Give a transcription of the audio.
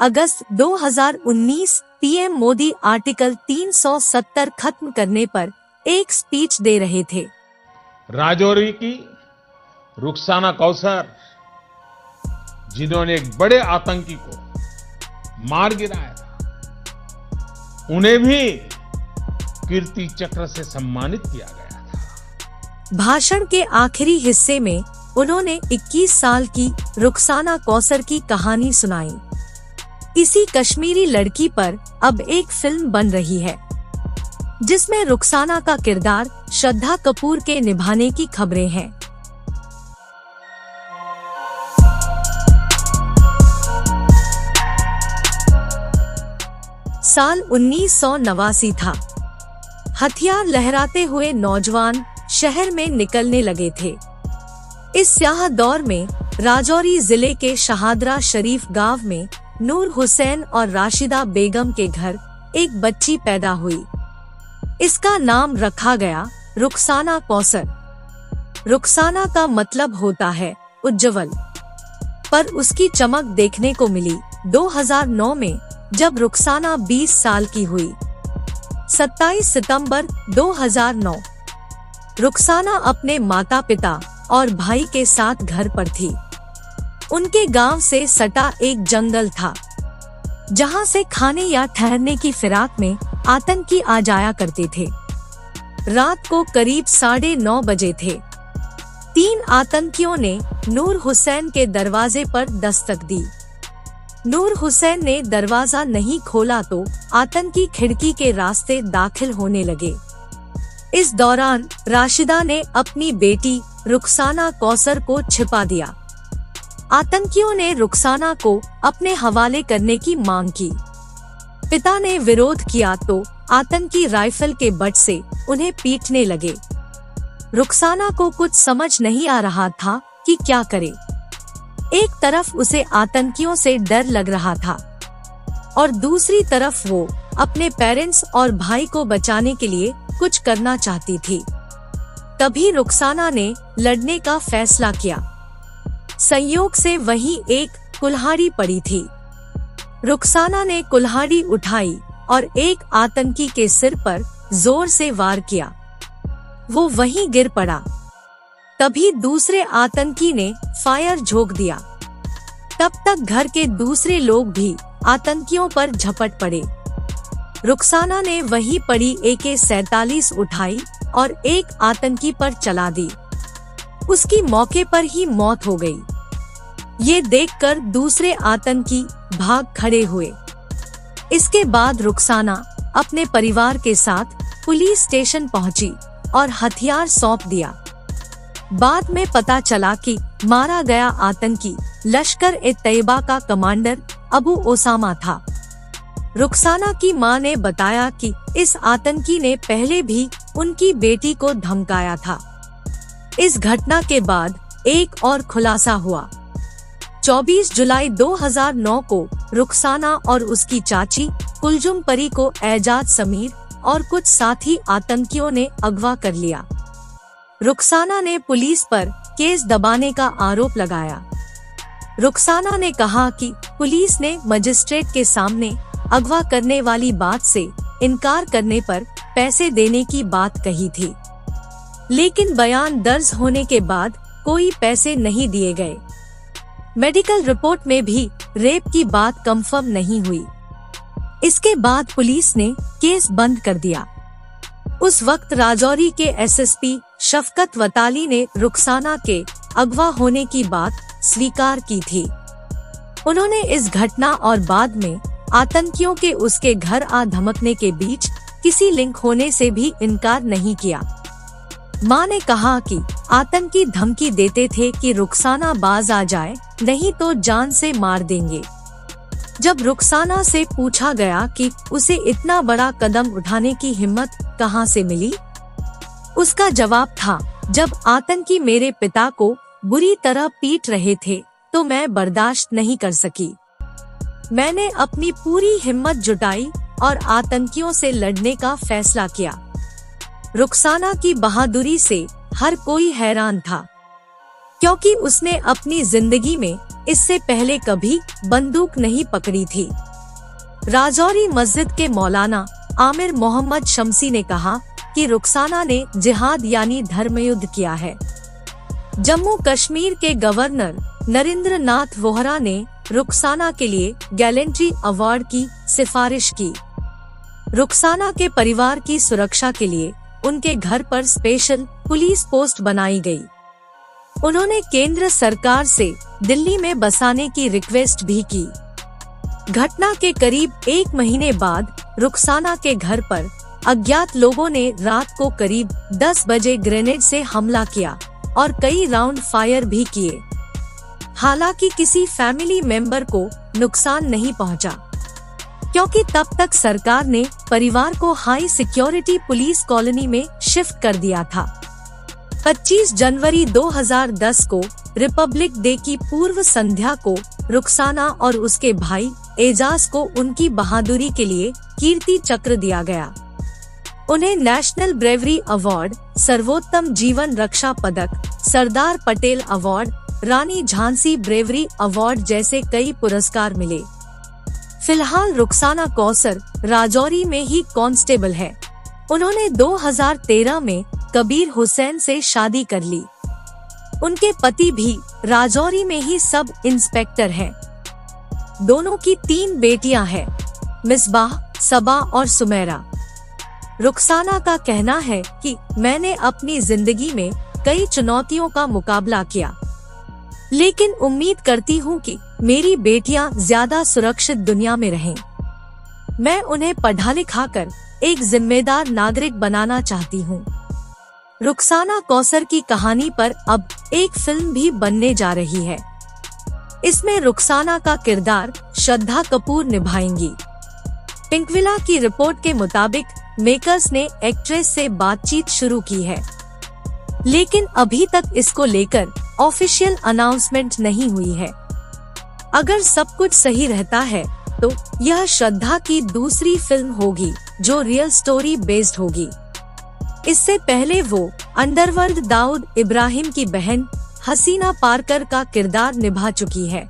अगस्त 2019 PM Modi article 370 खत्म करने पर एक स्पीच दे रहे थे। राजौरी की रुखसाना कौसर, जिन्होंने एक बड़े आतंकी को मार गिराया था, उन्हें भी कीर्ति चक्र से सम्मानित किया गया था। भाषण के आखिरी हिस्से में उन्होंने 21 साल की रुखसाना कौसर की कहानी सुनाई। इसी कश्मीरी लड़की पर अब एक फिल्म बन रही है, जिसमें रुखसाना का किरदार श्रद्धा कपूर के निभाने की खबरें हैं। साल 1989 था। हथियार लहराते हुए नौजवान शहर में निकलने लगे थे। इस स्याह दौर में राजौरी जिले के शहादरा शरीफ गांव में नूर हुसैन और राशिदा बेगम के घर एक बच्ची पैदा हुई। इसका नाम रखा गया रुखसाना कौसर। रुखसाना का मतलब होता है उज्जवल, पर उसकी चमक देखने को मिली 2009 में, जब रुखसाना 20 साल की हुई। 27 सितंबर 2009 रुखसाना अपने माता पिता और भाई के साथ घर पर थी। उनके गांव से सटा एक जंगल था, जहां से खाने या ठहरने की फिराक में आतंकी आ जाया करते थे। रात को करीब 9:30 बजे थे। 3 आतंकियों ने नूर हुसैन के दरवाजे पर दस्तक दी। नूर हुसैन ने दरवाजा नहीं खोला तो आतंकी खिड़की के रास्ते दाखिल होने लगे। इस दौरान राशिदा ने अपनी बेटी रुखसाना कौसर को छिपा दिया। आतंकियों ने रुखसाना को अपने हवाले करने की मांग की। पिता ने विरोध किया तो आतंकी राइफल के बट से उन्हें पीटने लगे। रुखसाना को कुछ समझ नहीं आ रहा था कि क्या करे। एक तरफ उसे आतंकियों से डर लग रहा था और दूसरी तरफ वो अपने पेरेंट्स और भाई को बचाने के लिए कुछ करना चाहती थी। तभी रुखसाना ने लड़ने का फैसला किया। संयोग से वहीं एक कुल्हाड़ी पड़ी थी। रुखसाना ने कुल्हाड़ी उठाई और एक आतंकी के सिर पर जोर से वार किया। वो वहीं गिर पड़ा। तभी दूसरे आतंकी ने फायर झोंक दिया। तब तक घर के दूसरे लोग भी आतंकियों पर झपट पड़े। रुखसाना ने वहीं पड़ी AK-47 उठाई और एक आतंकी पर चला दी। उसकी मौके पर ही मौत हो गई। ये देखकर दूसरे आतंकी भाग खड़े हुए। इसके बाद रुखसाना अपने परिवार के साथ पुलिस स्टेशन पहुंची और हथियार सौंप दिया। बाद में पता चला कि मारा गया आतंकी लश्कर-ए-तैयबा का कमांडर अबू ओसामा था। रुखसाना की मां ने बताया कि इस आतंकी ने पहले भी उनकी बेटी को धमकाया था। इस घटना के बाद एक और खुलासा हुआ। 24 जुलाई 2009 को रुखसाना और उसकी चाची कुलजुम परी को एजाज समीर और कुछ साथी आतंकियों ने अगवा कर लिया। रुखसाना ने पुलिस पर केस दबाने का आरोप लगाया। रुखसाना ने कहा कि पुलिस ने मजिस्ट्रेट के सामने अगवा करने वाली बात से इनकार करने पर पैसे देने की बात कही थी, लेकिन बयान दर्ज होने के बाद कोई पैसे नहीं दिए गए। मेडिकल रिपोर्ट में भी रेप की बात कंफर्म नहीं हुई। इसके बाद पुलिस ने केस बंद कर दिया। उस वक्त राजौरी के SSP शफकत वताली ने रुखसाना के अगवा होने की बात स्वीकार की थी। उन्होंने इस घटना और बाद में आतंकियों के उसके घर आ धमकने के बीच किसी लिंक होने से भी इनकार नहीं किया। मां ने कहा कि आतंकी धमकी देते थे कि रुखसाना बाज आ जाए, नहीं तो जान से मार देंगे। जब रुखसाना से पूछा गया कि उसे इतना बड़ा कदम उठाने की हिम्मत कहां से मिली, उसका जवाब था, जब आतंकी मेरे पिता को बुरी तरह पीट रहे थे तो मैं बर्दाश्त नहीं कर सकी। मैंने अपनी पूरी हिम्मत जुटाई और आतंकियों से लड़ने का फैसला किया। रुखसाना की बहादुरी से हर कोई हैरान था। क्योंकि उसने अपनी जिंदगी में इससे पहले कभी बंदूक नहीं पकड़ी थी। राजौरी मस्जिद के मौलाना आमिर मोहम्मद शम्सी ने कहा कि रुखसाना ने जिहाद यानी धर्मयुद्ध किया है। जम्मू कश्मीर के गवर्नर नरेंद्र नाथ वोहरा ने रुखसाना के लिए गैलेंट्री अवार्ड की सिफारिश की। रुखसाना के परिवार की सुरक्षा के लिए उनके घर पर स्पेशल पुलिस पोस्ट बनाई गई। उन्होंने केंद्र सरकार से दिल्ली में बसाने की रिक्वेस्ट भी की। घटना के करीब 1 महीने बाद रुखसाना के घर पर अज्ञात लोगों ने रात को करीब 10 बजे ग्रेनेड से हमला किया और कई राउंड फायर भी किए। हालांकि किसी फैमिली मेंबर को नुकसान नहीं पहुंचा, क्योंकि तब तक सरकार ने परिवार को हाई सिक्योरिटी पुलिस कॉलोनी में शिफ्ट कर दिया था। 25 जनवरी 2010 को रिपब्लिक डे की पूर्व संध्या को रुखसाना और उसके भाई एजाज को उनकी बहादुरी के लिए कीर्ति चक्र दिया गया। उन्हें नेशनल ब्रेवरी अवार्ड, सर्वोत्तम जीवन रक्षा पदक, सरदार पटेल अवार्ड, रानी झांसी ब्रेवरी अवार्ड जैसे कई पुरस्कार मिले। फिलहाल रुखसाना कौसर राजौरी में ही कांस्टेबल है। उन्होंने 2013 में कबीर हुसैन से शादी कर ली। उनके पति भी राजौरी में ही सब इंस्पेक्टर हैं। दोनों की 3 बेटियां हैं, मिसबाह, सबा और सुमेरा। रुखसाना का कहना है कि मैंने अपनी जिंदगी में कई चुनौतियों का मुकाबला किया, लेकिन उम्मीद करती हूँ कि मेरी बेटियां ज्यादा सुरक्षित दुनिया में रहें। मैं उन्हें पढ़ा लिखा कर एक जिम्मेदार नागरिक बनाना चाहती हूँ। रुखसाना कौसर की कहानी पर अब एक फिल्म भी बनने जा रही है। इसमें रुखसाना का किरदार श्रद्धा कपूर निभाएंगी। पिंकविला की रिपोर्ट के मुताबिक मेकर्स ने एक्ट्रेस से बातचीत शुरू की है, लेकिन अभी तक इसको लेकर ऑफिशियल अनाउंसमेंट नहीं हुई है। अगर सब कुछ सही रहता है तो यह श्रद्धा की दूसरी फिल्म होगी जो रियल स्टोरी बेस्ड होगी। इससे पहले वो अंडरवर्ल्ड दाऊद इब्राहिम की बहन हसीना पारकर का किरदार निभा चुकी है।